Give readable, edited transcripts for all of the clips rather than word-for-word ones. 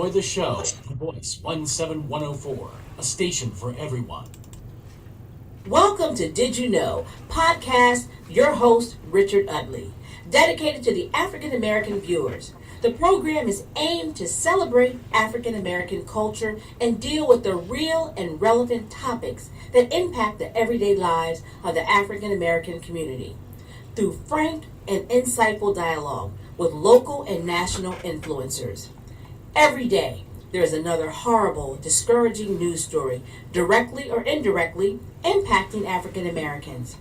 enjoy the show. Voice 17104, a station for everyone. Welcome to Did You Know? Podcast, your host, Richard Utley, dedicated to the African American viewers. The program is aimed to celebrate African American culture and deal with the real and relevant topics that impact the everyday lives of the African American community through frank and insightful dialogue with local and national influencers. Every day, there is another horrible, discouraging news story, directly or indirectly, impacting African Americans.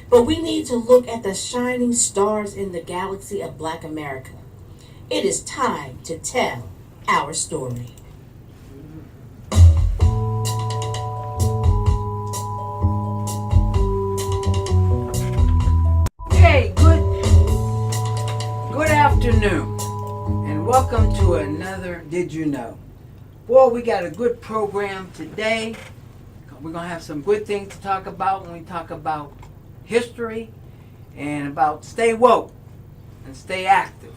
But we need to look at the shining stars in the galaxy of Black America. It is time to tell our story. Okay, good afternoon, and welcome to another Did You Know? Boy, we got a good program today. We're going to have some good things to talk about when we talk about history and about stay woke and stay active.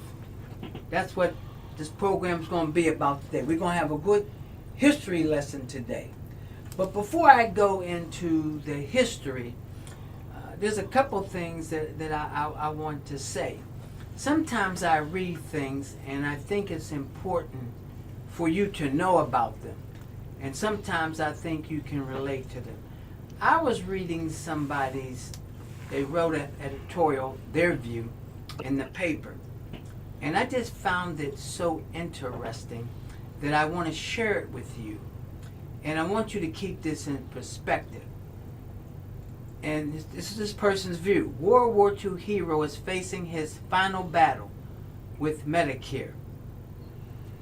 That's what this program is going to be about today. We're going to have a good history lesson today. But before I go into the history, there's a couple things that I want to say. Sometimes I read things and I think it's important for you to know about them. And sometimes I think you can relate to them. I was reading they wrote an editorial, their view, in the paper. And I just found it so interesting that I want to share it with you. And I want you to keep this in perspective. And this is this person's view. World War II hero is facing his final battle with Medicare.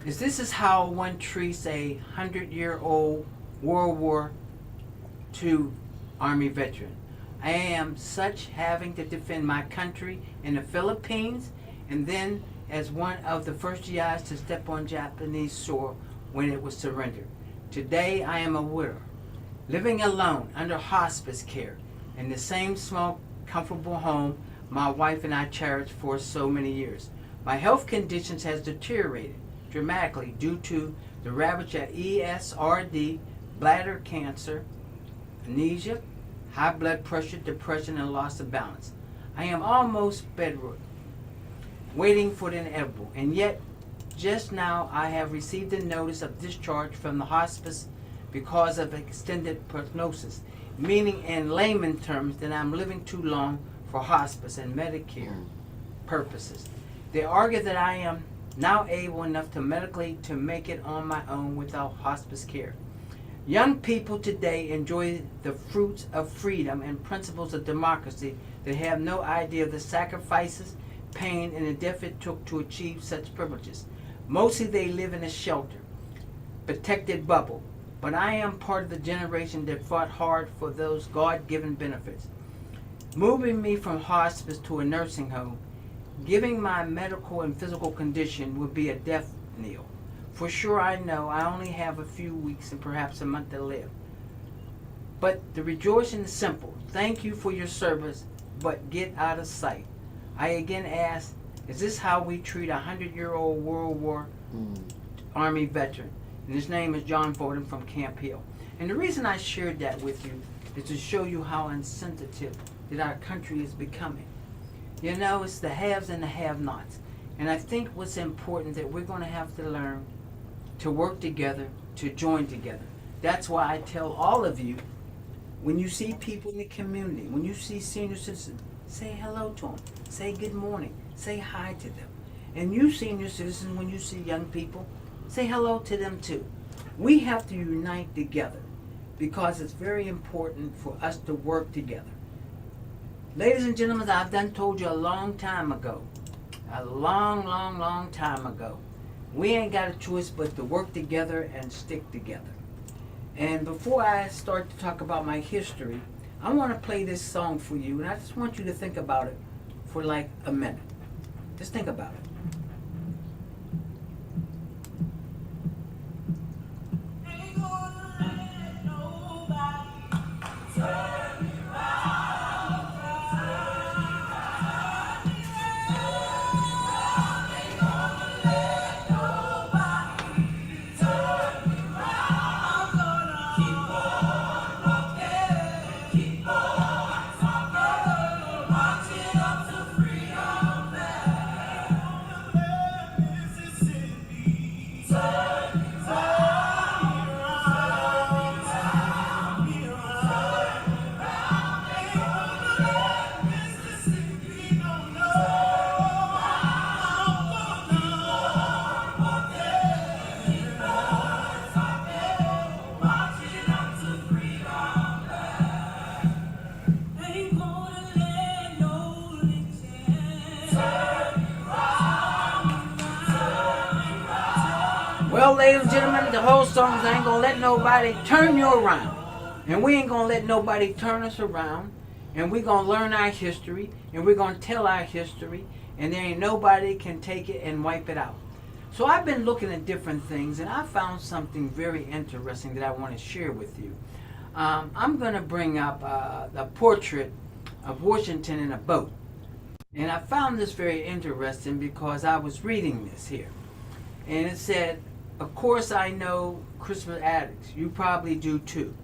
This is how one treats a 100-year-old World War II Army veteran. I am such having to defend my country in the Philippines, and then as one of the first GIs to step on Japanese soil when it was surrendered. Today I am a widow, living alone under hospice care in the same small, comfortable home my wife and I cherished for so many years. My health conditions has deteriorated dramatically due to the ravage of ESRD, bladder cancer, anemia, high blood pressure, depression, and loss of balance. I am almost bedridden, waiting for the inevitable, and yet just now I have received a notice of discharge from the hospice because of extended prognosis, meaning in layman terms that I'm living too long for hospice and Medicare purposes. They argue that I am now able enough to medically to make it on my own without hospice care. Young people today enjoy the fruits of freedom and principles of democracy. They have no idea of the sacrifices, pain, and the death it took to achieve such privileges. Mostly they live in a shelter, protected bubble. But I am part of the generation that fought hard for those God-given benefits. Moving me from hospice to a nursing home, giving my medical and physical condition would be a death knell. For sure I know I only have a few weeks and perhaps a month to live. But the rejoicing is simple. Thank you for your service, but get out of sight. I again ask, is this how we treat a 100-year-old World War Army veteran? And his name is John Borden from Camp Hill. And the reason I shared that with you is to show you how insensitive that our country is becoming. You know, it's the haves and the have-nots. And I think what's important that we're going to have to learn to work together, to join together. That's why I tell all of you, when you see people in the community, when you see senior citizens, say hello to them. Say good morning. Say hi to them. And you senior citizens, when you see young people, say hello to them too. We have to unite together because it's very important for us to work together. Ladies and gentlemen, I've done told you a long time ago, a long time ago, we ain't got a choice but to work together and stick together. And before I start to talk about my history, I want to play this song for you, and I just want you to think about it for like a minute. Just think about it. know, ladies and gentlemen, the whole song is I ain't gonna let nobody turn you around. And we ain't gonna let nobody turn us around. And we're gonna learn our history, and we're gonna tell our history, and there ain't nobody can take it and wipe it out. So I've been looking at different things, and I found something very interesting that I want to share with you. I'm going to bring up a portrait of Washington in a boat. And I found this very interesting because I was reading this here. And it said, of course I know Christmas addicts. You probably do too.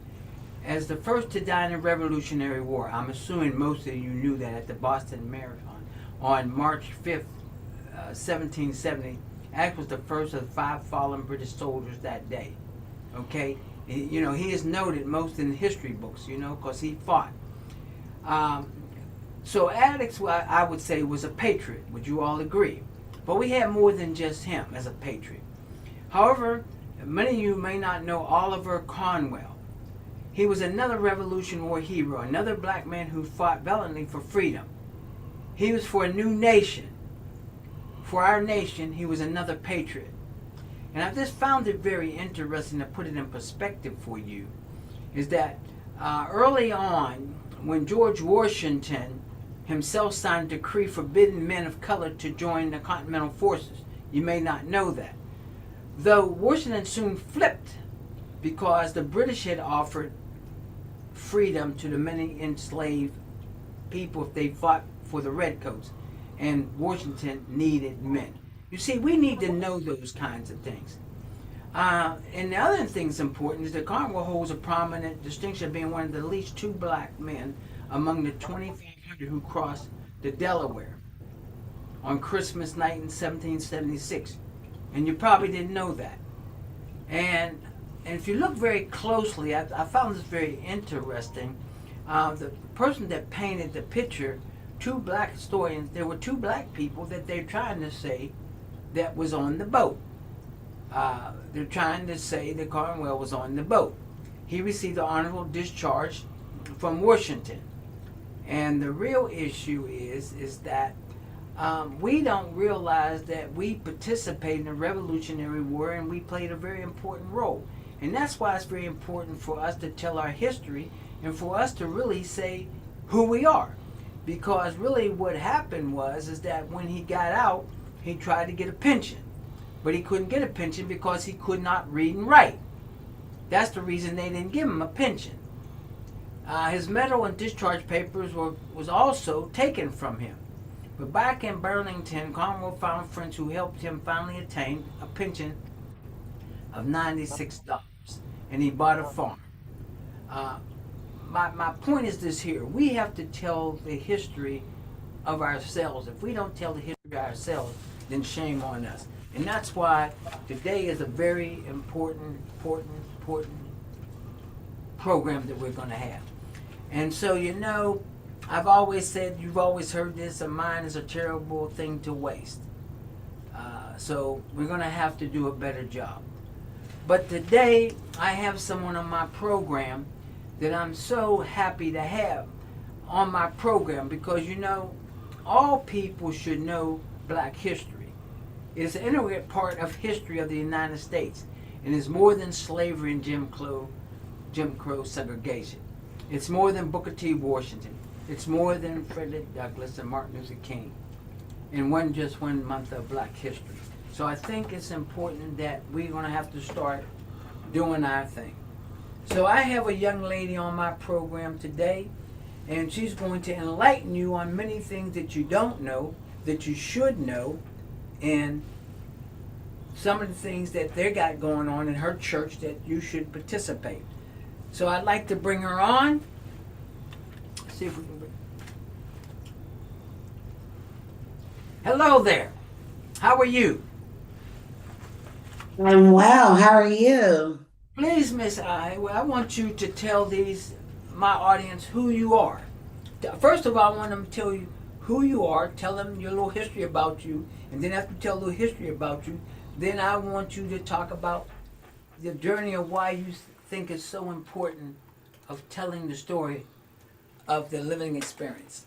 As the first to die in the Revolutionary War, I'm assuming most of you knew that at the Boston Marathon on March 5th, 1770, Act was the first of the 5 fallen British soldiers that day. Okay? You know, he is noted most in history books, you know, because he fought. So Attucks, I would say, was a patriot. Would you all agree? But we had more than just him as a patriot. However, many of you may not know Oliver Cromwell. He was another Revolutionary War hero, another black man who fought valiantly for freedom. He was for a new nation. For our nation, he was another patriot. And I just found it very interesting to put it in perspective for you, is that early on, when George Washington himself signed a decree forbidding men of color to join the Continental Forces, you may not know that. Though Washington soon flipped because the British had offered freedom to the many enslaved people if they fought for the redcoats, and Washington needed men. You see, we need to know those kinds of things. And the other thing that's important is that Cromwell holds a prominent distinction of being one of the least 2 black men among the 2,500 who crossed the Delaware on Christmas night in 1776. And you probably didn't know that. And if you look very closely, I found this very interesting. The person that painted the picture, 2 black historians, there were 2 black people that they're trying to say that was on the boat. They're trying to say that Cromwell was on the boat. He received the honorable discharge from Washington. And the real issue is that we don't realize that we participated in the Revolutionary War and we played a very important role. And that's why it's very important for us to tell our history and for us to really say who we are. Because really what happened is that when he got out, he tried to get a pension. But he couldn't get a pension because he could not read and write. That's the reason they didn't give him a pension. His medal and discharge papers was also taken from him. But back in Burlington, Cromwell found friends who helped him finally attain a pension of $96. And he bought a farm. My point is this here. We have to tell the history of ourselves. If we don't tell the history of ourselves, then shame on us. And that's why today is a very important program that we're going to have. And so, you know, I've always said, you've always heard this, a mind is a terrible thing to waste. So we're going to have to do a better job. But today, I have someone on my program that I'm so happy to have on my program because, you know, all people should know black history. It is an integral part of history of the United States and is more than slavery and Jim Crow segregation. It's more than Booker T. Washington. It's more than Frederick Douglass and Martin Luther King in just one month of black history. So I think it's important that we're going to have to start doing our thing. So I have a young lady on my program today, and she's going to enlighten you on many things that you don't know, that you should know, and some of the things that they got going on in her church that you should participate. So I'd like to bring her on. Let's see if we can bring. Hello there. How are you? I'm well. How are you? Please, Miss I want you to tell my audience who you are. First of all, I want them to tell you who you are, tell them your little history about you, and then after you tell a little history about you, then I want you to talk about the journey of why you think it's so important of telling the story of the living experience.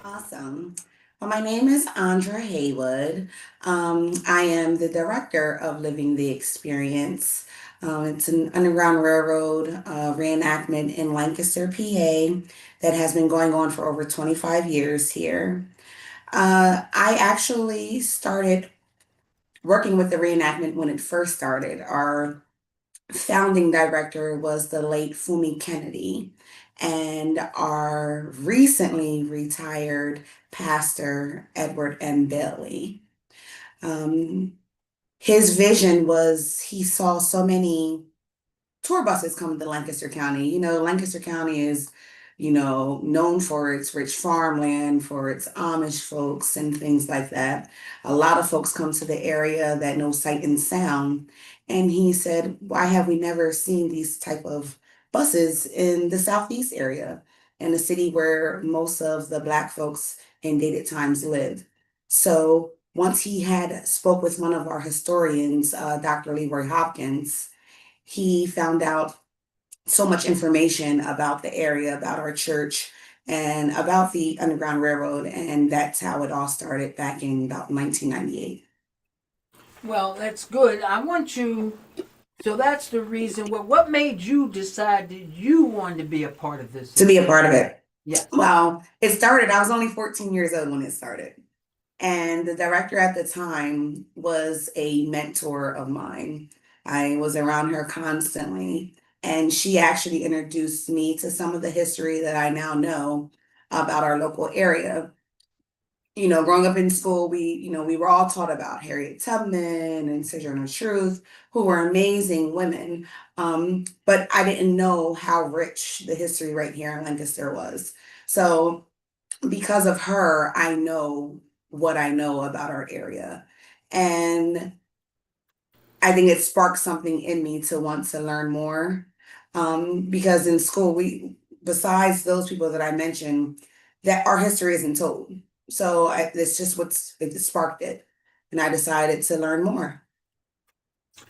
Awesome. Well, my name is Andra Haywood. I am the director of Living the Experience. It's an Underground Railroad reenactment in Lancaster, PA, that has been going on for over 25 years here. I actually started working with the reenactment when it first started. Our founding director was the late Fumi Kennedy, and our recently retired pastor, Edward M. Bailey. Um, his vision was he saw so many tour buses come to Lancaster County. Lancaster County is, known for its rich farmland, for its Amish folks and things like that. A lot of folks come to the area that know sight and sound. And he said, why have we never seen these type of buses in the Southeast area, in a city where most of the Black folks in dated times lived? So once he had spoke with one of our historians, Dr. Leroy Hopkins, he found out so much information about the area, about our church, and about the Underground Railroad. And that's how it all started back in about 1998. Well, that's good. I want you. So that's the reason. What made you decide that you wanted to be a part of this? To be a part of it. Yes. Well, I was only 14 years old when it started. And the director at the time was a mentor of mine. I was around her constantly, and she actually introduced me to some of the history that I now know about our local area. Growing up in school, we were all taught about Harriet Tubman and Sojourner Truth, who were amazing women. But I didn't know how rich the history right here in Lancaster was. So because of her, I know what I know about our area. And I think it sparked something in me to want to learn more. Because in school, besides those people that I mentioned, that our history isn't told. So it's just it sparked it. And I decided to learn more.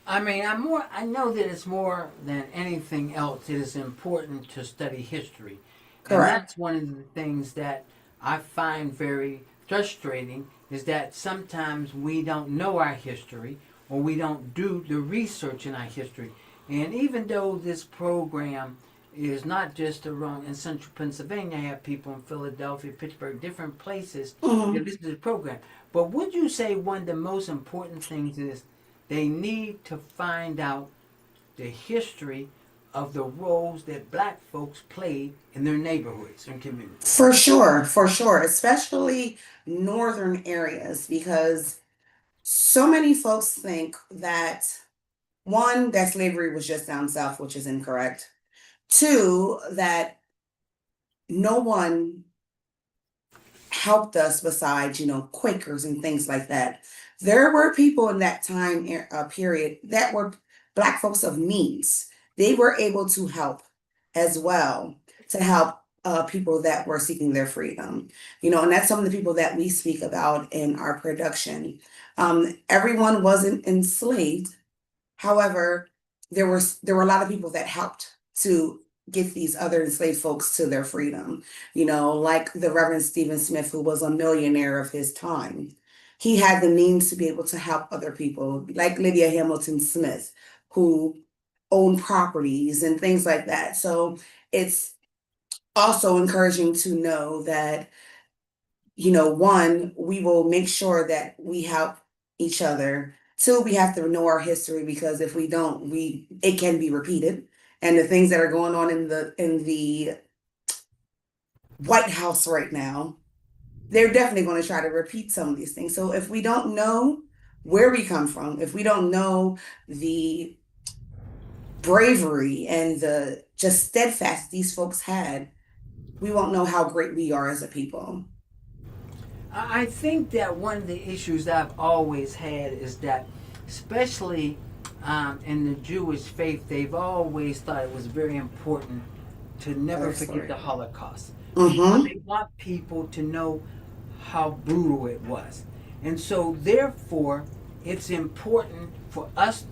I mean, I know that it's more than anything else. It is important to study history, and Correct. that's one of the things that I find very frustrating. Is that sometimes we don't know our history, or we don't do the research in our history. And even though this program is not just around in central Pennsylvania, I have people in Philadelphia, Pittsburgh, different places Mhm. that listen to the program. But would you say one of the most important things is they need to find out the history of the roles that Black folks played in their neighborhoods and communities? For sure, especially northern areas, because so many folks think that one, that slavery was just down south, which is incorrect. Two, that no one helped us besides, Quakers and things like that. There were people in that time period that were Black folks of means. They were able to help as well, to help people that were seeking their freedom. And that's some of the people that we speak about in our production. Everyone wasn't enslaved. However, there were a lot of people that helped to get these other enslaved folks to their freedom. Like the Reverend Stephen Smith, who was a millionaire of his time. He had the means to be able to help other people, like Lydia Hamilton Smith, who owned properties and things like that. So it's also encouraging to know that, one, we will make sure that we help each other. Two, we have to know our history, because if we don't, it can be repeated. And the things that are going on in the White House right now, they're definitely going to try to repeat some of these things. So if we don't know where we come from, if we don't know the bravery and the just steadfast these folks had, we won't know how great we are as a people. I think that one of the issues I've always had is that, especially in the Jewish faith, they've always thought it was very important to never forget the Holocaust. Mm-hmm. They want people to know how brutal it was. And so, therefore, it's important for us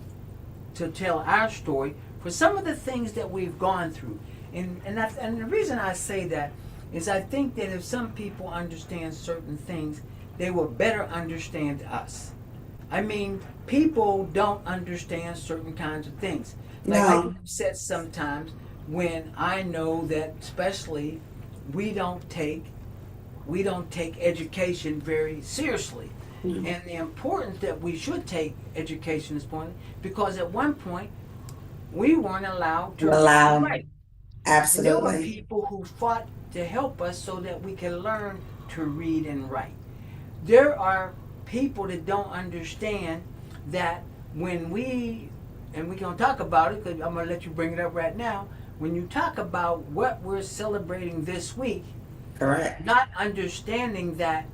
to tell our story for some of the things that we've gone through. And the reason I say that is I think that if some people understand certain things, they will better understand us. I mean, people don't understand certain kinds of things. Like I get No. upset sometimes when I know that, especially, we don't take we don't take education very seriously. No. And the importance that we should take education is point because at one point we weren't allowed to read and Allow. write. And there were Absolutely. people who fought to help us so that we can learn to read and write. There are people that don't understand that when we, and we're going to talk about it because I'm going to let you bring it up right now, when you talk about what we're celebrating this week, Correct. not understanding that,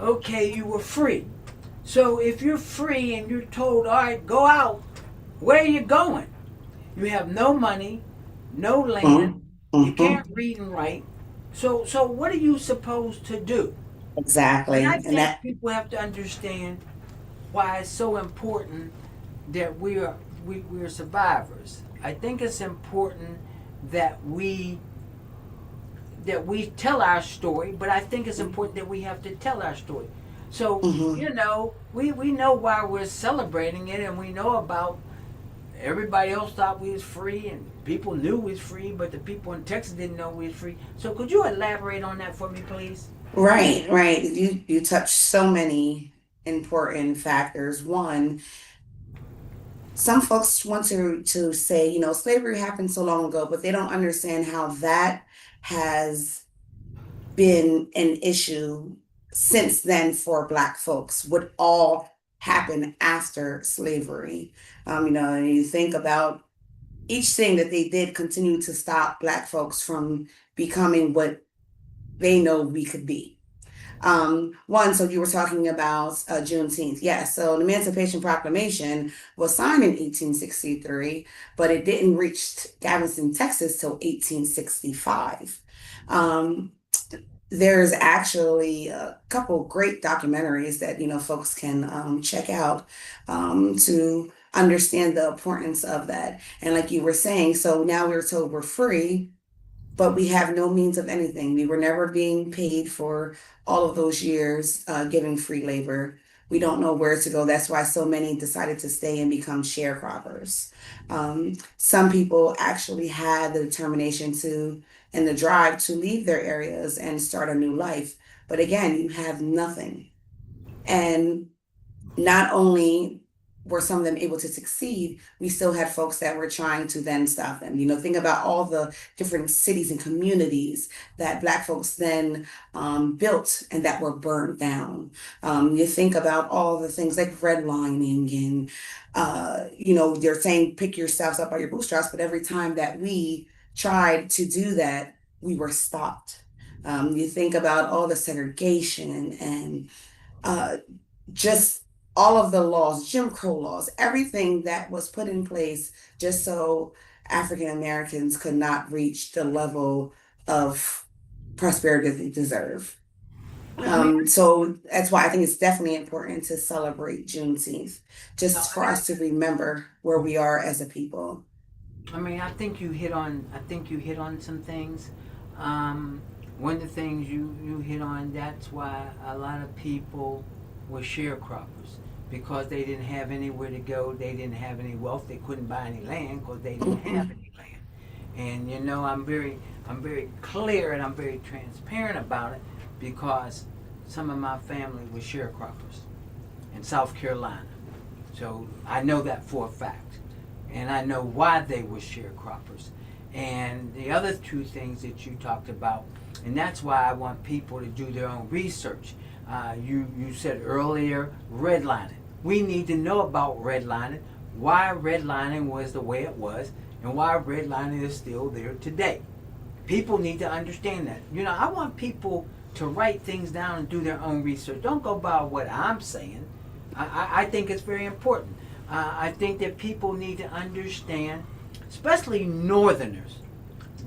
okay, you were free. So if you're free and you're told, all right, go out, where are you going? You have no money, no land, you Mm-hmm. can't read and write. So what are you supposed to do? And I Exactly. And think that. people have to understand why it's so important that we're survivors. I think it's important that we tell our story, but I think it's important that we have to tell our story. So, Mm-hmm. we know why we're celebrating it and we know about everybody else thought we was free and people knew we was free, but the people in Texas didn't know we was free. So could you elaborate on that for me, please? Right, right. You touch so many important factors. One, some folks want to say, slavery happened so long ago, but they don't understand how that has been an issue since then for Black folks. What all happened after slavery? And you think about each thing that they did continue to stop Black folks from becoming what they know we could be. One, so you were talking about Juneteenth. Yes, so the Emancipation Proclamation was signed in 1863, but it didn't reach Galveston, Texas till 1865. Um, there's actually a couple great documentaries that folks can check out to understand the importance of that. And like you were saying, so now we're told we're free, but we have no means of anything. We were never being paid for all of those years giving free labor. We don't know where to go. That's why so many decided to stay and become sharecroppers. Some people actually had the determination to and the drive to leave their areas and start a new life. But again, you have nothing. And not only were some of them able to succeed, we still had folks that were trying to then stop them. Think about all the different cities and communities that Black folks then built and that were burned down. You think about all the things like redlining and, they're saying pick yourselves up by your bootstraps, but every time that we tried to do that, we were stopped. You think about all the segregation and uh, just all of the laws, Jim Crow laws, everything that was put in place just so African Americans could not reach the level of prosperity that they deserve. I mean, So that's why I think it's definitely important to celebrate Juneteenth, no, just for and us to remember where we are as a people. I think you hit on some things. Um, One of the things you hit on, that's why a lot of people were sharecroppers because they didn't have anywhere to go. They didn't have any wealth. They couldn't buy any land because they didn't have Mhm. any land. And I'm very clear and I'm very transparent about it because some of my family was sharecroppers in South Carolina. So I know that for a fact. And I know why they were sharecroppers. And the other two things that you talked about, and that's why I want people to do their own research. You said earlier redlining. We need to know about redlining, why redlining was the way it was, and why redlining is still there today. People need to understand that. I want people to write things down and do their own research. Don't go by what I'm saying. I think it's very important. I think that people need to understand, especially Northerners,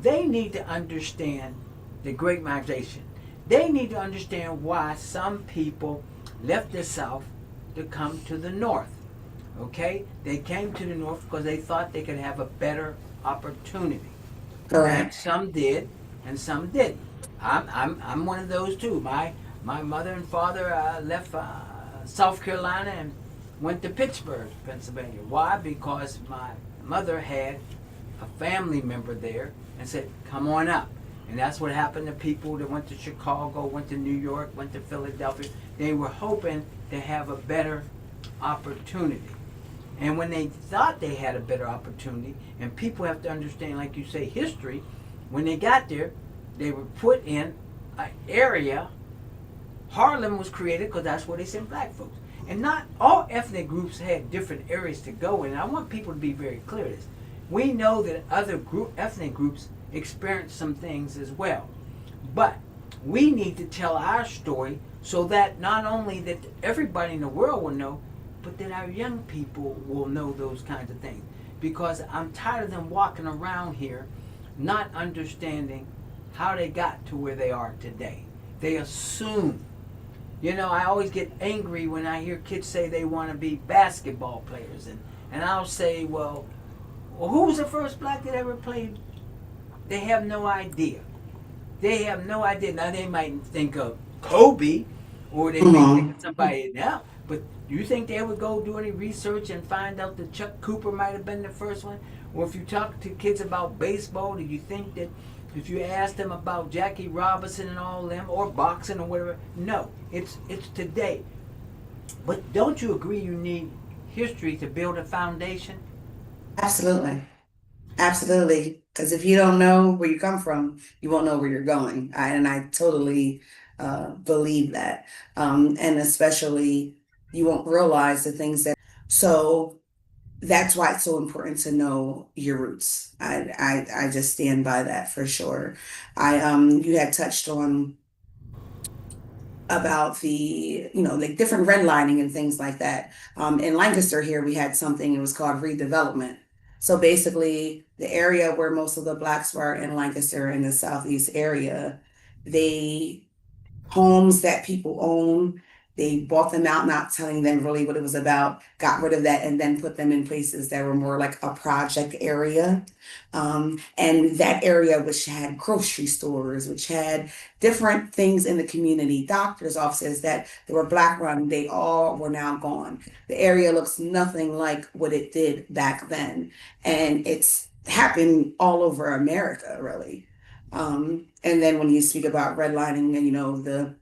they need to understand the Great Migration. They need to understand why some people left the South to come to the North. Okay? They came to the North because they thought they could have a better opportunity. And Correct. some did, and some didn't. I'm one of those too. My mother and father left South Carolina and went to Pittsburgh, Pennsylvania. Why? Because my mother had a family member there and said, come on up. And that's what happened to people that went to Chicago, went to New York, went to Philadelphia. They were hoping to have a better opportunity. And when they thought they had a better opportunity, and people have to understand, like you say, history, when they got there, they were put in an area. Harlem was created because that's where they sent black folks. And not all ethnic groups had different areas to go in. And I want people to be very clear of this. We know that other ethnic groups experience some things as well. But we need to tell our story so that not only that everybody in the world will know, but that our young people will know those kinds of things. Because I'm tired of them walking around here not understanding how they got to where they are today. They assume. You know, I always get angry when I hear kids say they want to be basketball players. And I'll say, well, who was the first black that ever played? They have no idea. They have no idea. Now, they might think of Kobe, or they may think of somebody now. But you think they would go do any research and find out that Chuck Cooper might have been the first one? Or if you talk to kids about baseball, do you think that if you ask them about Jackie Robinson and all them, or boxing or whatever? No, it's today. But don't you agree you need history to build a foundation? Absolutely. Absolutely. Because if you don't know where you come from, you won't know where you're going. And I totally believe that. And especially, you won't realize the things that. So that's why it's so important to know your roots. I just stand by that for sure. You had touched on about the, like different redlining and things like that. In Lancaster here, we had something, it was called redevelopment. So basically, the area where most of the blacks were in Lancaster in the southeast area, they homes that people own. They bought them out, not telling them really what it was about, got rid of that, and then put them in places that were more like a project area. And that area, which had grocery stores, which had different things in the community, doctors' offices that they were black run, they all were now gone. The area looks nothing like what it did back then. And it's happened all over America, really. And then when you speak about redlining and the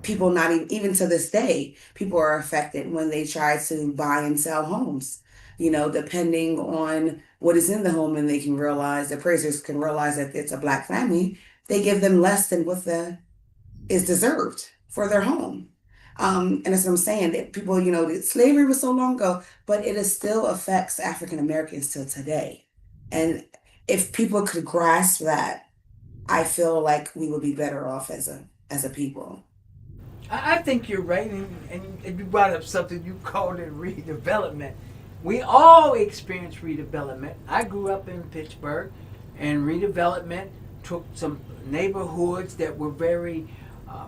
people, not even to this day, people are affected when they try to buy and sell homes, depending on what is in the home, and they can realize, the appraisers can realize that it's a black family, they give them less than what the is deserved for their home. And that's what I'm saying, that people, that slavery was so long ago, but it is still affects African Americans till today. And if people could grasp that, I feel like we would be better off as a people. I think you're right, and you brought up something, you called it redevelopment. We all experience redevelopment. I grew up in Pittsburgh, and redevelopment took some neighborhoods that were very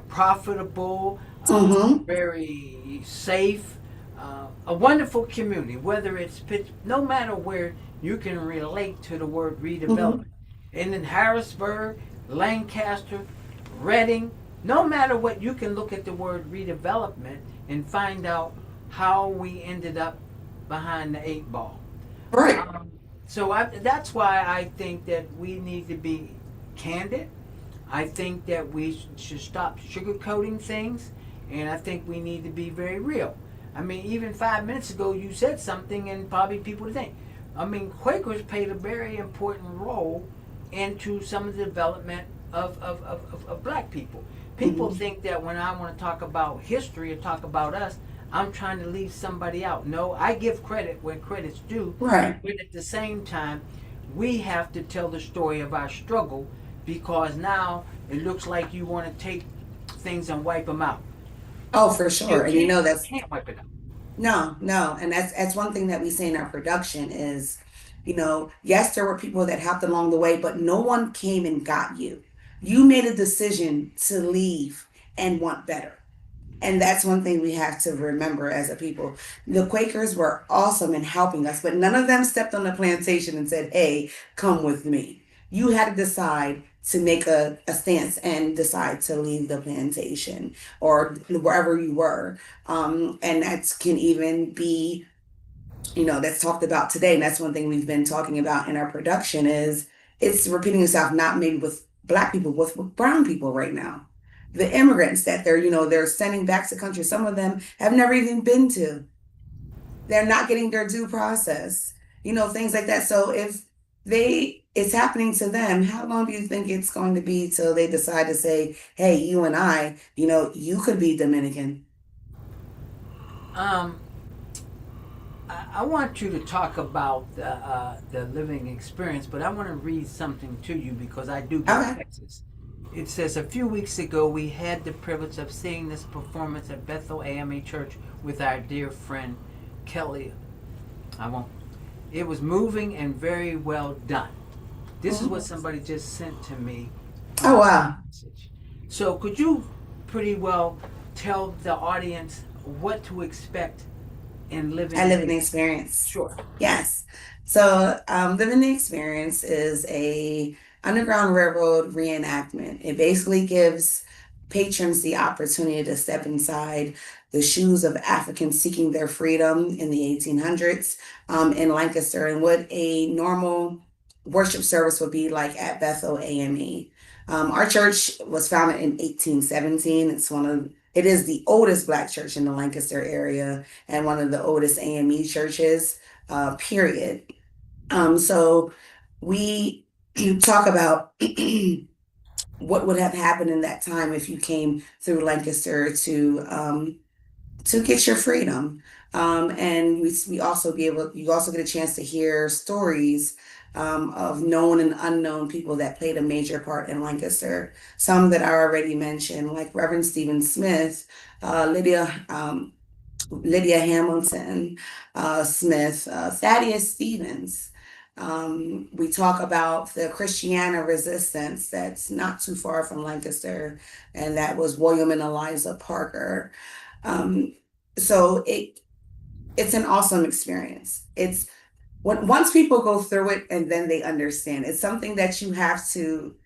profitable, Mm-hmm. very safe, a wonderful community. Whether it's no matter where, you can relate to the word Mm-hmm. redevelopment. And in Harrisburg, Lancaster, Reading, no matter what, you can look at the word redevelopment and find out how we ended up behind the eight ball. Right. That's why I think that we need to be candid. I think that we should stop sugarcoating things, and I think we need to be very real. I mean, even 5 minutes ago, you said something, and probably people think. I mean, Quakers played a very important role into some of the development of black people. People Mm-hmm. think that when I want to talk about history or talk about us, I'm trying to leave somebody out. No, I give credit where credit's due, Right. but at the same time, we have to tell the story of our struggle, because now it looks like you want to take things and wipe them out. Oh, for sure. And You that's can't wipe it out. no, no. And that's one thing that we say in our production is, yes, there were people that helped along the way, but no one came and got you. You made a decision to leave and want better. And that's one thing we have to remember as a people. The Quakers were awesome in helping us, but none of them stepped on the plantation and said, "Hey, come with me." you had to decide to make a stance and decide to leave the plantation or wherever you were. And that can even be, that's talked about today. And that's one thing we've been talking about in our production is it's repeating itself, not maybe with Black people, with brown people right now. The immigrants that they're sending back to countries, some of them have never even been to. They're not getting their due process, things like that. So if it's happening to them, how long do you think it's going to be till they decide to say, hey, you and I, you could be Dominican? Um, I want you to talk about the living experience, but I want to read something to you because I do get Okay. texts. It says, a few weeks ago, we had the privilege of seeing this performance at Bethel AME Church with our dear friend Kelly. I won't. It was moving and very well done. This is what Mhm. somebody just sent to me. Oh, Uh, wow. Message. So, could you pretty well tell the audience what to expect in I living live in the the experience? experience. Sure. Yes. So, Living the Experience is a Underground Railroad reenactment. It basically gives patrons the opportunity to step inside the shoes of Africans seeking their freedom in the 1800s in Lancaster and what a normal worship service would be like at Bethel AME. Our church was founded in 1817. It is the oldest Black church in the Lancaster area and one of the oldest AME churches, period. So we talk about what would have happened in that time if you came through Lancaster to get your freedom. And we also you also get a chance to hear stories of known and unknown people that played a major part in Lancaster. Some that I already mentioned, like Reverend Stephen Smith, Lydia Hamilton Smith, Thaddeus Stevens. We talk about the Christiana resistance that's not too far from Lancaster, and that was William and Eliza Parker. Um, so it's an awesome experience. It's once people go through it and then they understand. It's something that you have to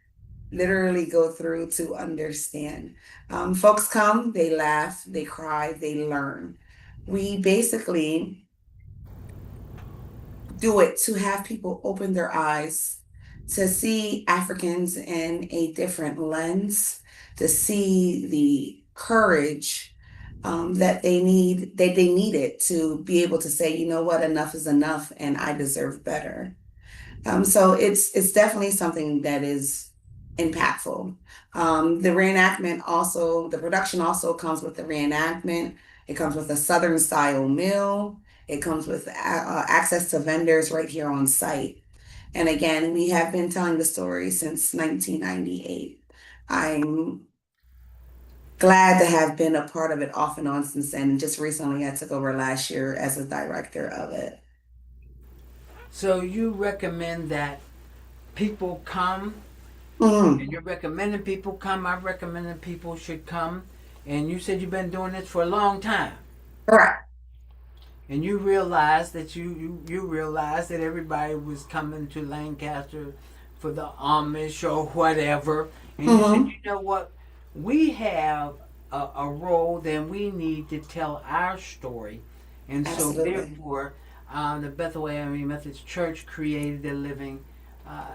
literally go through to understand. Folks come, they laugh, they cry, they learn. We basically do it to have people open their eyes, to see Africans in a different lens, to see the courage that they needed to be able to say, you know what, enough is enough, and I deserve better. So it's definitely something that is impactful. The production also comes with the reenactment. It comes with a Southern style meal. It comes with access to vendors right here on site. And again, we have been telling the story since 1998. I'm glad to have been a part of it off and on since then. And just recently, I took over last year as a director of it. So you recommend that people come, and Mhm. you're recommending people come. I'm recommending people should come. And you said you've been doing this for a long time, Correct. and you realized that you realized that everybody was coming to Lancaster for the Amish or whatever, and you said, Hmm. you know what, we have a role, then we need to tell our story, and so Absolutely. therefore, the Bethel AME Methodist Church created the living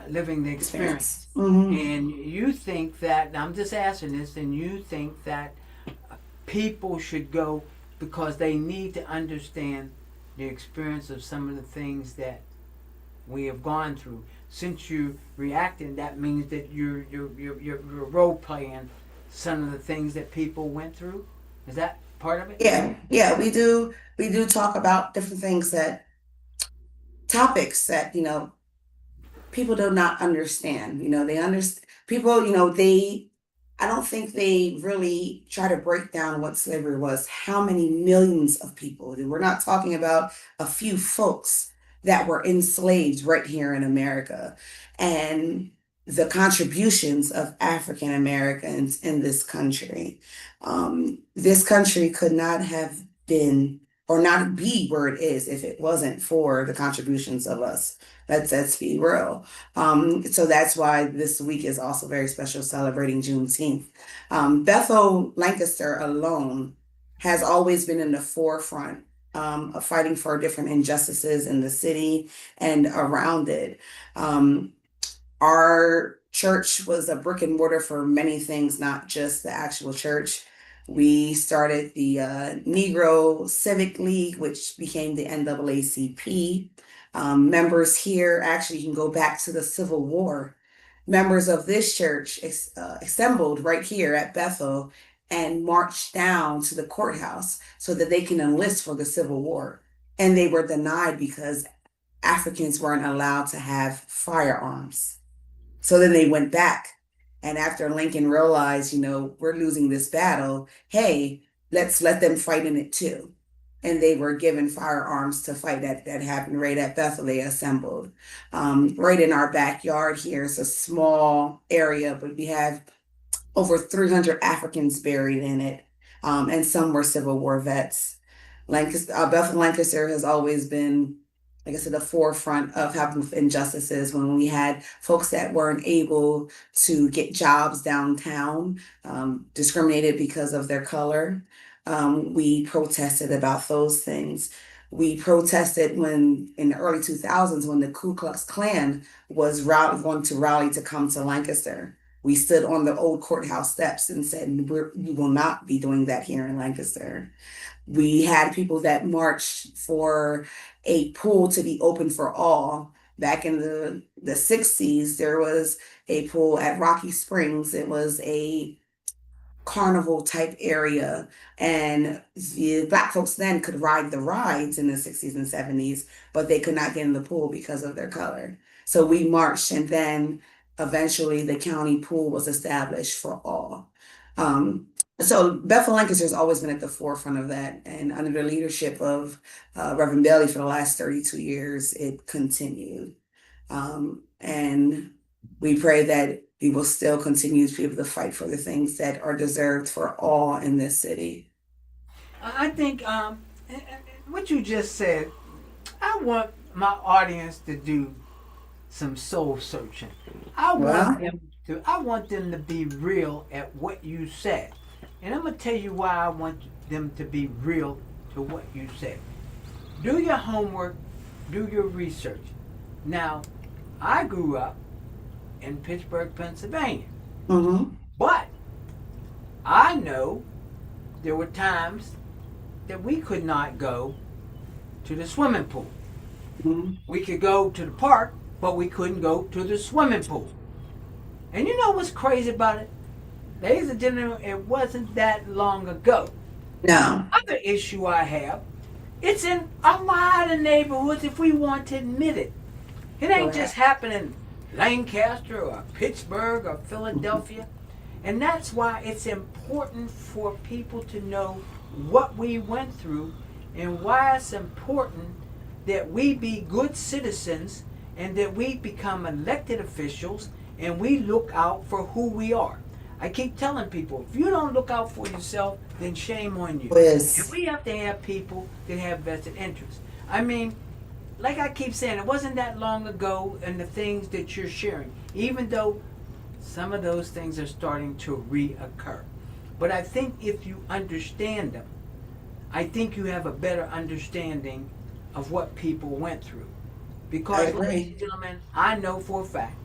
the Experience. experience. Hmm. And you think that, I'm just asking this, and you think that people should go because they need to understand the experience of some of the things that we have gone through. Since you reacted, that means that you're role playing some of the things that people went through. Is that part of it? Yeah, yeah, we do talk about different things topics that, people do not understand. They understand people, I don't think they really try to break down what slavery was, how many millions of people. We're not talking about a few folks that were enslaved right here in America. And the contributions of African Americans in this country. This country could not have been or not be where it is if it wasn't for the contributions of us. Let's be real. So that's why this week is also very special, celebrating Juneteenth. Bethel, Lancaster alone has always been in the forefront of fighting for different injustices in the city and around it. Um, our church was a brick and mortar for many things, not just the actual church. We started the Negro Civic League, which became the NAACP. Members here actually can go back to the Civil War. Members of this church assembled right here at Bethel and marched down to the courthouse so that they can enlist for the Civil War. And they were denied because Africans weren't allowed to have firearms. So then they went back. And after Lincoln realized, we're losing this battle, hey, let's let them fight in it too. And they were given firearms to fight. That happened right at Bethel. They assembled. Right in our backyard here is a small area, but we have over 300 Africans buried in it, and some were Civil War vets. Bethel Lancaster has always been, like I said, the forefront of helping with injustices. When we had folks that weren't able to get jobs downtown, discriminated because of their color, we protested about those things. We protested when, in the early 2000s, when the Ku Klux Klan was going to rally to come to Lancaster. We stood on the old courthouse steps and said, we will not be doing that here in Lancaster. We had people that marched for a pool to be open for all. Back in the 60s, there was a pool at Rocky Springs. It was a carnival type area, and the Black folks then could ride the rides in the 60s and 70s, but they could not get in the pool because of their color. So we marched, and then eventually the county pool was established for all. So Bethel Lancaster has always been at the forefront of that, and under the leadership of Reverend Bailey for the last 32 years, it continued. And we pray that we will still continue to be able to fight for the things that are deserved for all in this city. I think what you just said, I want my audience to do some soul searching. I want them to be real at what you said. And I'm going to tell you why I want them to be real to what you said. Do your homework, do your research. Now, I grew up in Pittsburgh, Pennsylvania. Mm-hmm. But I know there were times that we could not go to the swimming pool. Mm-hmm. We could go to the park, but we couldn't go to the swimming pool. And you know what's crazy about it? Ladies and gentlemen, it wasn't that long ago. No. Other issue I have, it's in a lot of neighborhoods if we want to admit it. It ain't just happening in Lancaster or Pittsburgh or Philadelphia. And that's why it's important for people to know what we went through and why it's important that we be good citizens and that we become elected officials and we look out for who we are. I keep telling people, if you don't look out for yourself, then shame on you. Yes. And we have to have people that have vested interests. I mean, like I keep saying, it wasn't that long ago and the things that you're sharing, even though some of those things are starting to reoccur. But I think if you understand them, I think you have a better understanding of what people went through. Because, ladies and gentlemen, I know for a fact,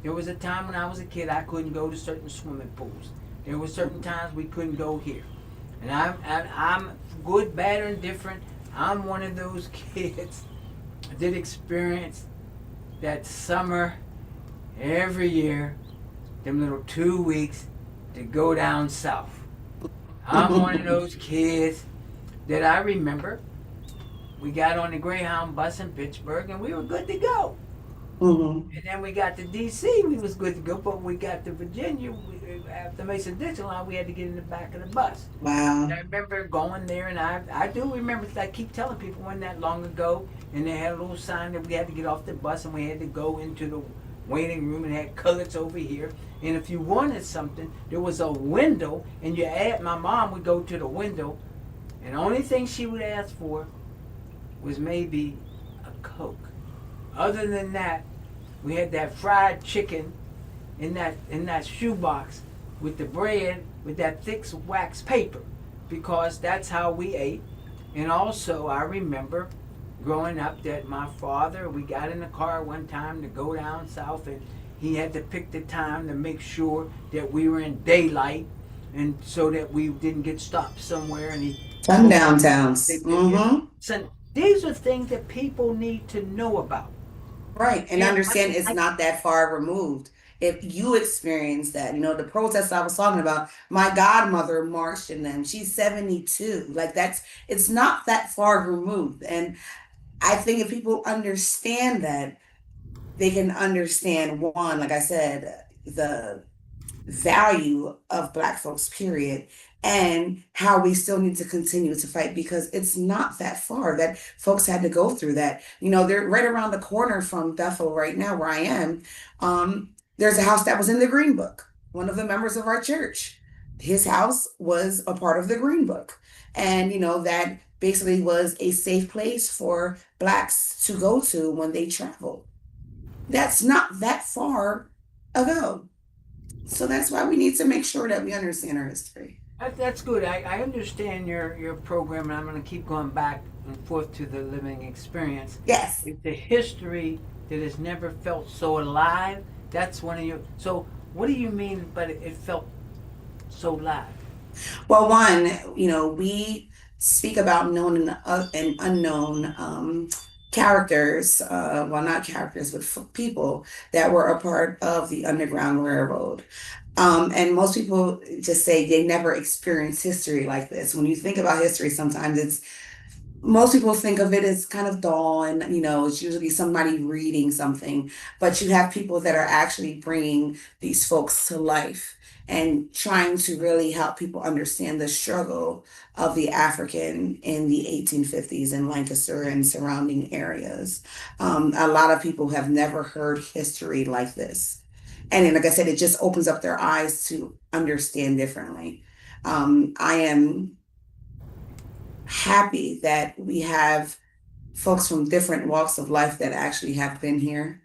there was a time when I was a kid I couldn't go to certain swimming pools. There were certain times we couldn't go here. And I'm good, bad, or indifferent. I'm one of those kids that experienced that summer every year, them little 2 weeks to go down south. I'm one of those kids that I remember we got on the Greyhound bus in Pittsburgh and we were good to go. Mm-hmm. And then we got to D.C., we was good to go, but we got to Virginia, after Mason-Dixon line, we had to get in the back of the bus. Wow. And I remember going there, and I do remember, I keep telling people, wasn't that long ago, and they had a little sign that we had to get off the bus and we had to go into the waiting room and had cullets over here. And if you wanted something, there was a window, and my mom would go to the window, And the only thing she would ask for was maybe a Coke. Other than that, we had that fried chicken in that shoebox with the bread with that thick wax paper, because that's how we ate. And also, I remember growing up that my father, we got in the car one time to go down south, and he had to pick the time to make sure that we were in daylight, and so that we didn't get stopped somewhere. And he told Sundown us, towns. Mm-hmm. so these are things that people need to know about. Right. And And understand it's I not that far removed. If you experience that, the protests I was talking about, my godmother marched in them. She's 72. Like it's not that far removed. And I think if people understand that, they can understand one, like I said, the value of Black folks, period, and how we still need to continue to fight, because it's not that far that folks had to go through that. They're right around the corner from Bethel right now, where I am. There's a house that was in the Green Book. One of the members of our church, his house was a part of the Green Book. And, that basically was a safe place for Blacks to go to when they traveled. That's not that far ago. So that's why we need to make sure that we understand our history. That's good. I understand your program, and I'm going to keep going back and forth to the living experience. Yes. It's the history that has never felt so alive. That's one of your. So, what do you mean? But it felt so live. Well, one, we speak about known and unknown characters, well, not characters, but people that were a part of the Underground Railroad. And most people just say they never experienced history like this. When you think about history, sometimes most people think of it as kind of dull, and it's usually somebody reading something, but you have people that are actually bringing these folks to life and trying to really help people understand the struggle of the African in the 1850s in Lancaster and surrounding areas. A lot of people have never heard history like this, and then, like I said, it just opens up their eyes to understand differently. I am happy that we have folks from different walks of life that actually have been here,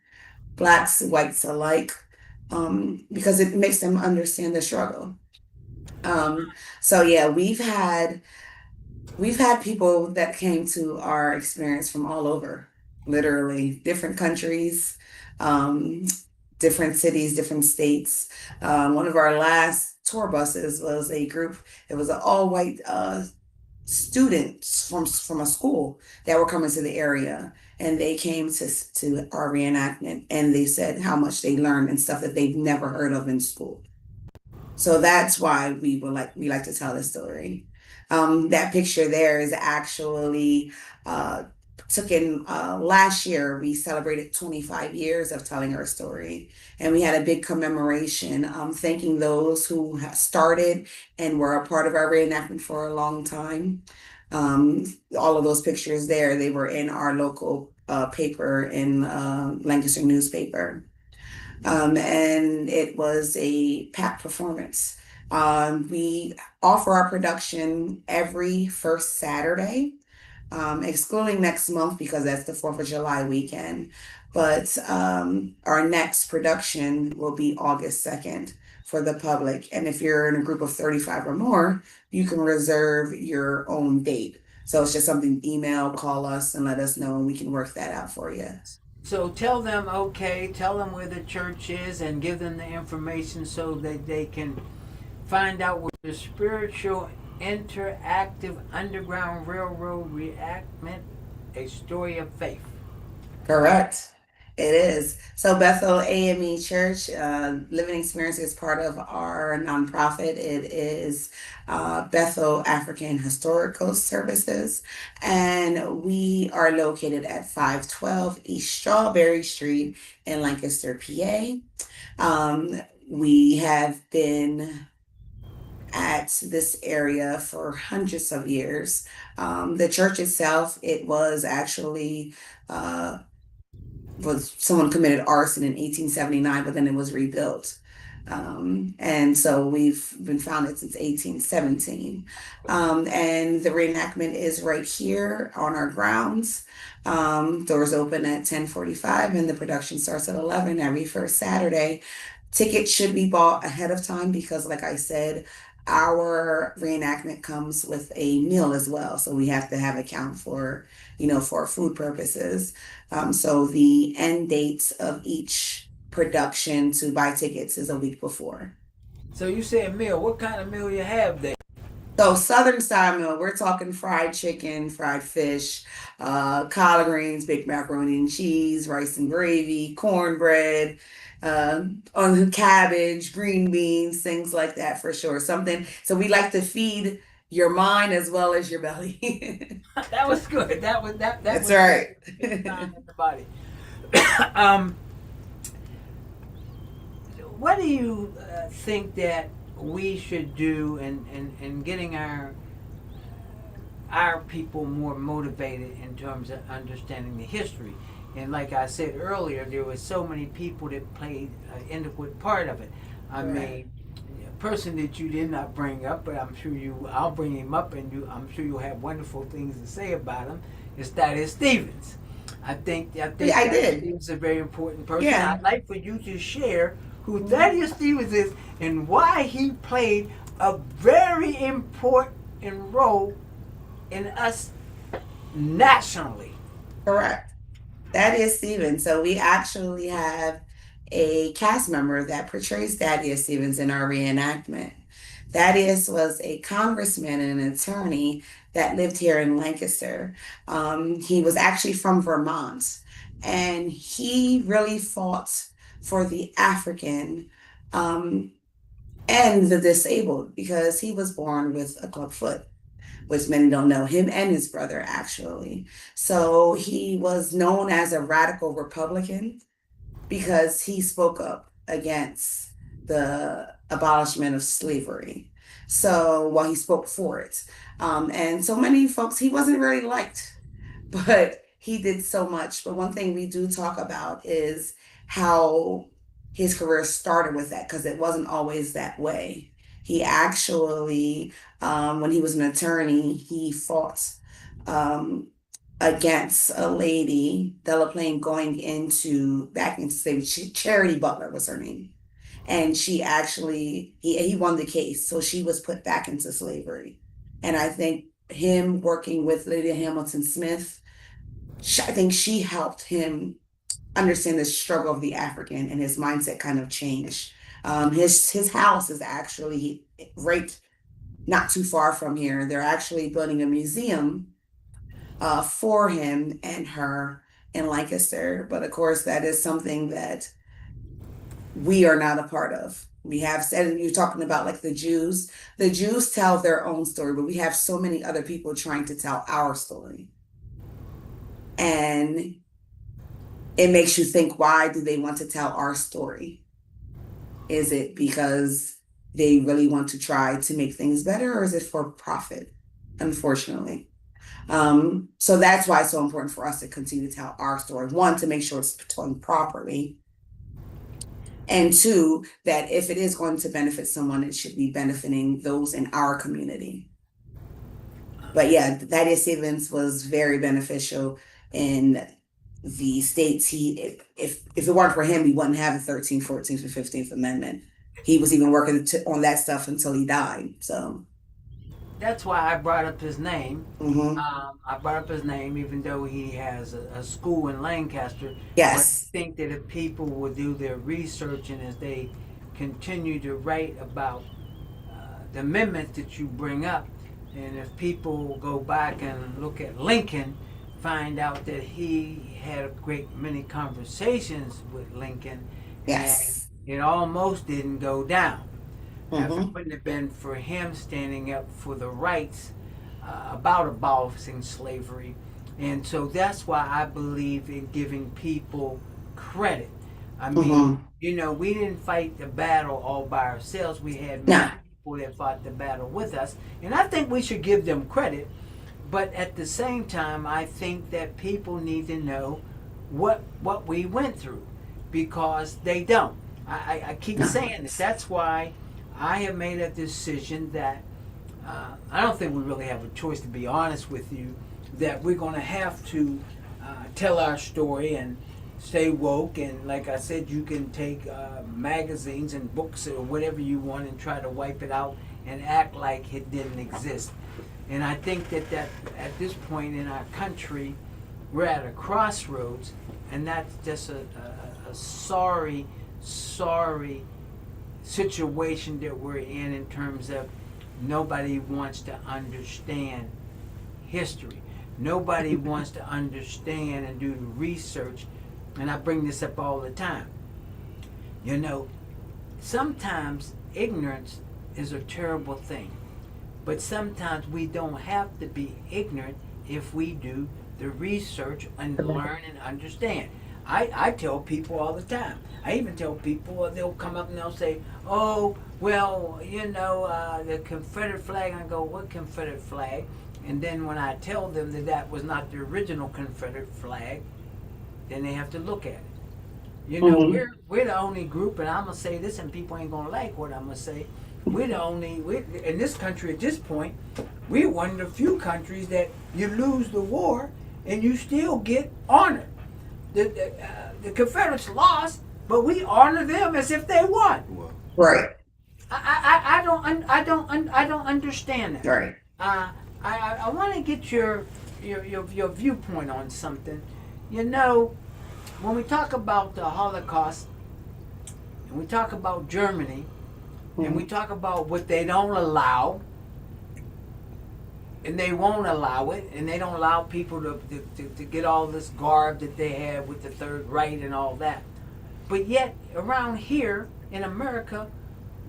Blacks, whites alike, because it makes them understand the struggle. So yeah, we've had people that came to our experience from all over, literally different countries, um, different cities, different states. One of our last tour buses was a group. It was an all-white students from a school that were coming to the area, and they came to our reenactment, and they said how much they learned and stuff that they've never heard of in school. So that's why we like to tell the story. That picture there is actually uh, taken last year. We celebrated 25 years of telling our story, and we had a big commemoration, thanking those who started and were a part of our reenactment for a long time. All of those pictures there, they were in our local paper, in Lancaster newspaper, and it was a packed performance. We offer our production every first Saturday, excluding next month because that's the 4th of July weekend. But our next production will be August 2nd for the public. And if you're in a group of 35 or more, you can reserve your own date. So it's just something, email, call us, and let us know, and we can work that out for you. So tell them, okay, tell them where the church is, and give them the information so that they can find out where the spiritual interactive Underground Railroad reenactment, a story of faith. Correct. It is. So Bethel AME Church, Living Experience, is part of our nonprofit. It is Bethel African Historical Services, and we are located at 512 East Strawberry Street in Lancaster, PA. We have been at this area for hundreds of years. The church itself, it was actually was someone committed arson in 1879, but then it was rebuilt. And so we've been founded since 1817. And the reenactment is right here on our grounds. Doors open at 10:45 and the production starts at 11 every first Saturday. Tickets should be bought ahead of time because, like I said, our reenactment comes with a meal as well. So we have to have account for, for food purposes. So the end dates of each production to buy tickets is a week before. So you said meal. What kind of meal you have there? So Southern style meal, we're talking fried chicken, fried fish, collard greens, baked macaroni and cheese, rice and gravy, cornbread, on cabbage, green beans, things like that for sure. Something. So we like to feed your mind as well as your belly. That was good. That That's was good. right. Get the time in the body. um, what do you think that we should do in getting our people more motivated in terms of understanding the history? And like I said earlier, there were so many people that played an integral part of it. I mean, a person that you did not bring up, but I'll bring him up, and I'm sure you'll have wonderful things to say about him. Is Thaddeus Stevens? I think I Thaddeus did. Stevens is a very important person. Yeah. I'd like for you to share who Thaddeus Stevens is and why he played a very important role in us nationally. Correct. That is Stevens. So we actually have a cast member that portrays Thaddeus Stevens in our reenactment. Thaddeus was a congressman and an attorney that lived here in Lancaster. He was actually from Vermont, and he really fought for the African um, and the disabled because he was born with a club foot, which many don't know, him and his brother actually. So he was known as a radical Republican because he spoke up against the abolishment of slavery. So, well, he spoke for it. And so many folks, he wasn't really liked, but he did so much. But one thing we do talk about is how his career started with that, because it wasn't always that way. He actually, when he was an attorney, he fought um, against a lady, Delaplane, going into back into slavery. Charity Butler was her name, and she actually he won the case, so she was put back into slavery. And I think him working with Lydia Hamilton Smith, I think she helped him understand the struggle of the African, and his mindset kind of changed. His house is actually right not too far from here. They're actually building a museum for him and her in Lancaster. But of course, that is something that we are not a part of. We have said, you're talking about like the Jews. The Jews tell their own story, but we have so many other people trying to tell our story. And it makes you think, why do they want to tell our story? Is it because they really want to try to make things better, or is it for profit? Unfortunately. So that's why it's so important for us to continue to tell our story. One, to make sure it's told properly. And two, that if it is going to benefit someone, it should be benefiting those in our community. But yeah, Thaddeus Stevens was very beneficial in the states. If it weren't for him, we wouldn't have the 13th, 14th, and 15th Amendment. He was even working on that stuff until he died. So that's why I brought up his name. mm-hmm. I brought up his name, even though he has a school in Lancaster. Yes. But I think that if people will do their research, and as they continue to write about the amendments that you bring up, and if people will go back and look at Lincoln, find out that he had a great many conversations with Lincoln. Yes. And it almost didn't go down. If Mm-hmm. it wouldn't have been for him standing up for the rights about abolishing slavery. And so that's why I believe in giving people credit. I mean, Mm-hmm. We didn't fight the battle all by ourselves. We had many No. people that fought the battle with us. And I think we should give them credit. But at the same time, I think that people need to know what we went through, because they don't. I keep saying this. That's why I have made a decision that I don't think we really have a choice, to be honest with you, that we're going to have to tell our story and stay woke. And like I said, you can take magazines and books or whatever you want and try to wipe it out and act like it didn't exist. And I think that at this point in our country, we're at a crossroads, and that's just a sorry situation that we're in terms of nobody wants to understand history. Nobody wants to understand and do the research. And I bring this up all the time. You know, sometimes ignorance is a terrible thing. But sometimes we don't have to be ignorant if we do the research and learn and understand. I tell people all the time. I even tell people, they'll come up and they'll say, oh, well, you know, the Confederate flag. And I go, what Confederate flag? And then when I tell them that that was not the original Confederate flag, then they have to look at it. You know, we're the only group, and I'm going to say this, and people ain't going to like what I'm going to say. We're the only, in this country at this point, we're one of the few countries that you lose the war and you still get honored. The Confederates lost, but we honor them as if they won. Right. I don't understand that. Right. I want to get your viewpoint on something. You know, when we talk about the Holocaust, and we talk about Germany, and we talk about what they don't allow, and they won't allow it, and they don't allow people to get all this garb that they have with the Third Reich and all that. But yet, around here in America,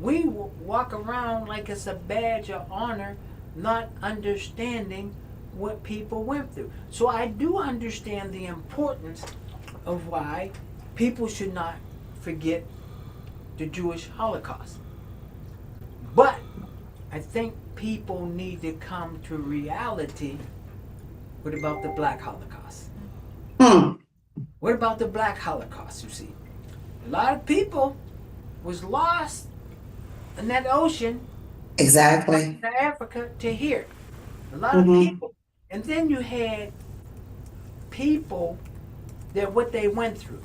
we walk around like it's a badge of honor, not understanding what people went through. So I do understand the importance of why people should not forget the Jewish Holocaust. But I think people need to come to reality. What about the Black Holocaust? What about the Black Holocaust, you see? A lot of people was lost in that ocean. Exactly. From Africa to here. A lot of people. And then you had people that what they went through.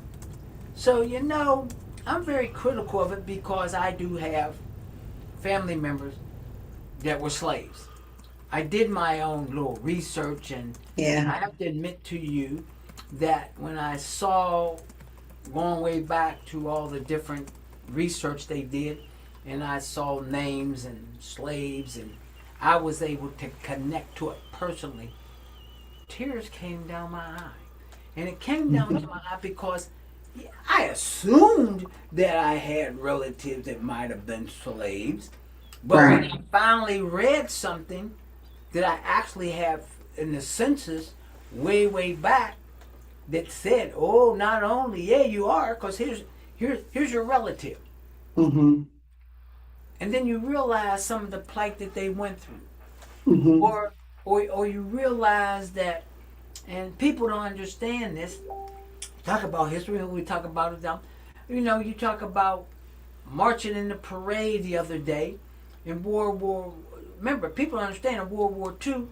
So, you know, I'm very critical of it because I do have family members that were slaves. I did my own little research, and I have to admit to you that when I saw, going way back to all the different research they did, and I saw names and slaves, and I was able to connect to it personally, tears came down my eye. And it came down to my eye because I assumed that I had relatives that might have been slaves. But when I finally read something that I actually have in the census way back that said, oh, not only, yeah, you are, because here's your relative. And then you realize some of the plight that they went through. Or you realize that, and people don't understand this, talk about history, we talk about it down. You know, you talk about marching in the parade the other day in remember, people don't understand in World War II,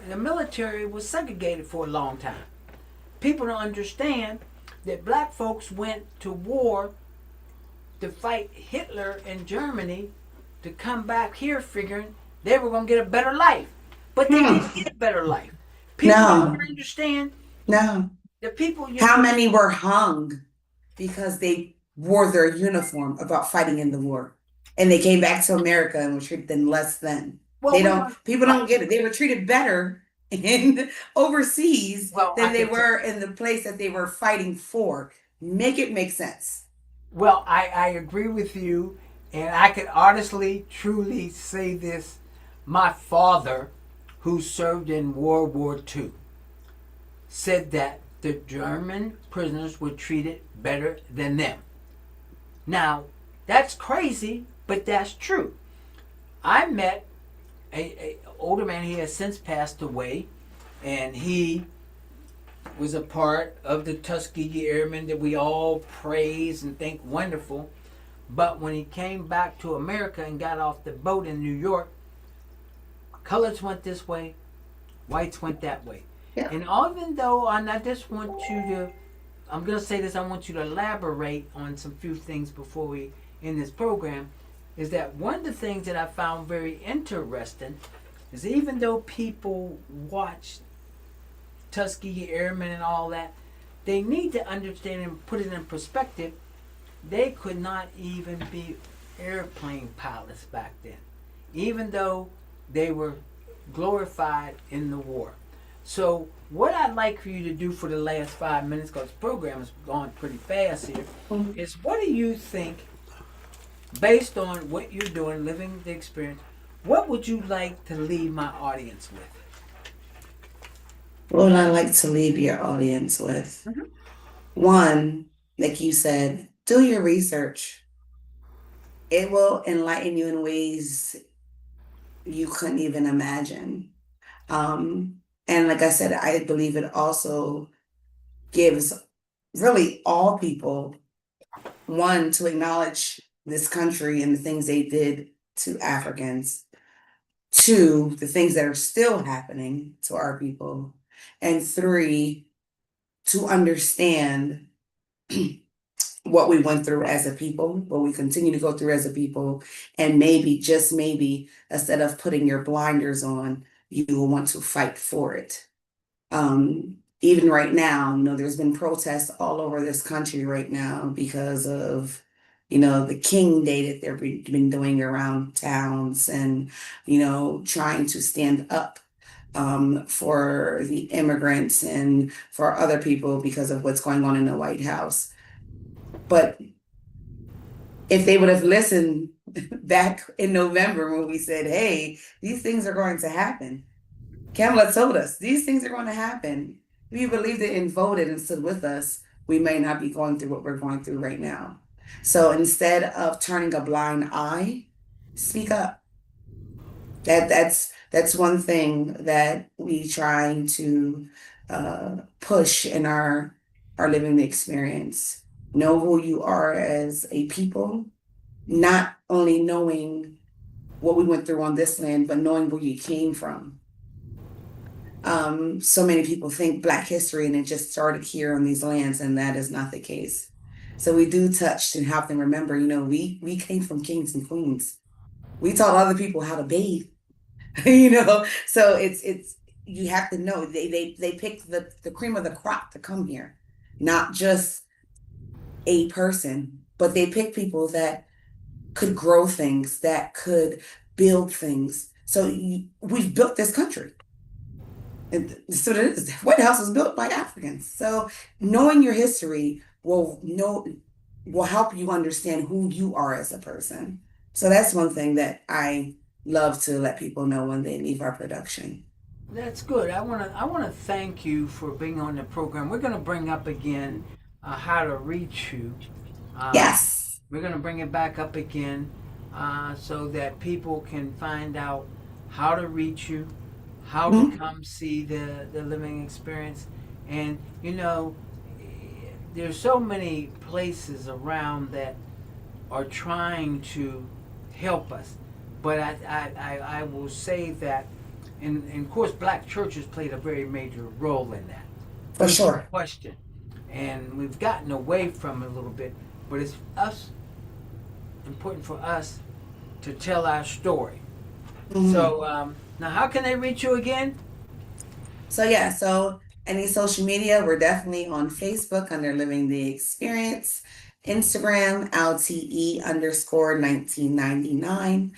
the military was segregated for a long time. People don't understand that black folks went to war to fight Hitler in Germany to come back here figuring they were going to get a better life. But they didn't get a better life. People don't understand. The people. How many were hung because they wore their uniform about fighting in the war, and they came back to America and were treated less than? Well, people don't get it. They were treated better in overseas than they were in the place that they were fighting for. Make it make sense. Well, I agree with you, and I can honestly, truly say this. My father, who served in World War II, said that the German prisoners were treated better than them. Now, that's crazy, but that's true. I met a older man. He has since passed away, and he was a part of the Tuskegee Airmen that we all praise and think wonderful. But when he came back to America and got off the boat in New York, colors went this way, whites went that way. Yeah. And even though I just want you to, I'm going to say this, I want you to elaborate on some few things before we end this program, is that one of the things that I found very interesting is even though people watch Tuskegee Airmen and all that, they need to understand and put it in perspective. They could not even be airplane pilots back then, even though they were glorified in the war. So what I'd like for you to do for the last 5 minutes, because the program is going pretty fast here, is what do you think, based on what you're doing, living the experience, what would you like to leave my audience with? What would I like to leave your audience with? Mhm. One, like you said, do your research. It will enlighten you in ways you couldn't even imagine. And like I said, I believe it also gives really all people one to acknowledge this country and the things they did to Africans, two, the things that are still happening to our people, and three, to understand what we went through as a people, what we continue to go through as a people, and maybe, just maybe, instead of putting your blinders on, you will want to fight for it. Even right now, there's been protests all over this country right now because of, the King Day that they've been doing around towns and, trying to stand up for the immigrants and for other people because of what's going on in the White House. But if they would have listened back in November when we said, hey, these things are going to happen. Kamala told us these things are going to happen. If you believed it and voted and stood with us, we may not be going through what we're going through right now. So instead of turning a blind eye, speak up. That's one thing that we try to push in our living experience. Know who you are as a people, not only knowing what we went through on this land, but knowing where you came from. So many people think Black history and it just started here on these lands, and that is not the case. So we do touch and help them remember, we came from kings and queens. We taught other people how to bathe, So it's you have to know they picked the cream of the crop to come here, not just a person, but they picked people that could grow things, that could build things. So we've built this country. And so the White House was built by Africans. So knowing your history will help you understand who you are as a person. So that's one thing that I love to let people know when they leave our production. That's good. I wanna thank you for being on the program. We're gonna bring up again how to reach you. Yes. We're gonna bring it back up again so that people can find out how to reach you, how to come see the living experience, and there's so many places around that are trying to help us, but I will say that. And of course, black churches played a very major role in that. For There's no sure. question. And we've gotten away from it a little bit, but it's important for us to tell our story. Mhm. So now, how can they reach you again? So any social media, we're definitely on Facebook under Living the Experience, Instagram, LTE_1999.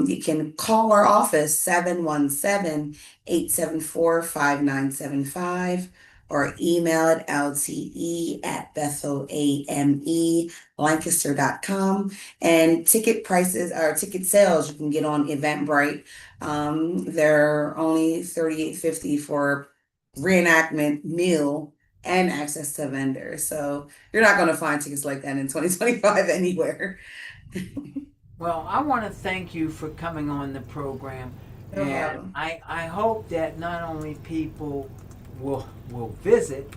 You can call our office 717-874-5975 or email at LTE@BethelAME Lancaster.com. And ticket prices or ticket sales you can get on Eventbrite. They're only $38.50 for reenactment, meal, and access to vendors. So you're not going to find tickets like that in 2025 anywhere. Well, I want to thank you for coming on the program, No and problem. I hope that not only people will visit.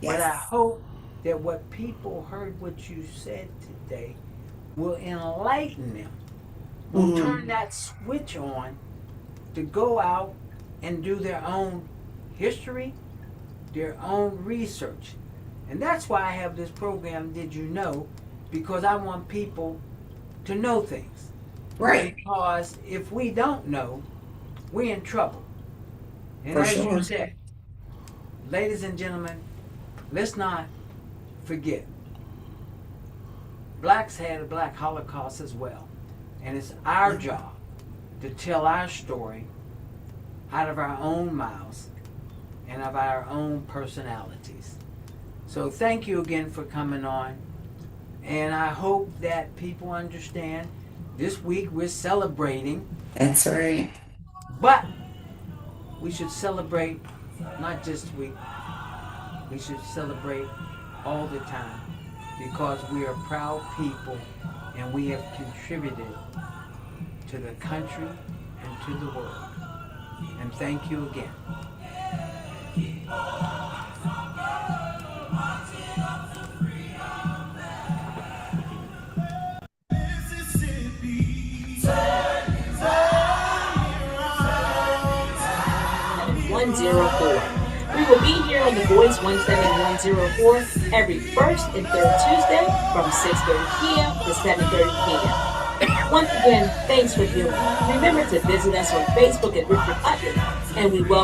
Yes. But I hope that what people heard what you said today will enlighten them, will turn that switch on to go out and do their own history, their own research. And that's why I have this program, Did You Know? Because I want people to know things. Right. Because if we don't know, we're in trouble. And For as sure. you said, ladies and gentlemen, let's not forget, blacks had a black Holocaust as well. And it's our job to tell our story out of our own mouths and of our own personalities. So thank you again for coming on. And I hope that people understand this week we're celebrating, That's right. but we should celebrate not just this week, we should celebrate all the time, because we are proud people and we have contributed to the country and to the world. And thank you again. We will be here on The Voice 17104 every first and third Tuesday from 6:30 p.m. to 7:30 p.m. Once again, thanks for viewing. Remember to visit us on Facebook at Richard Utley, and we welcome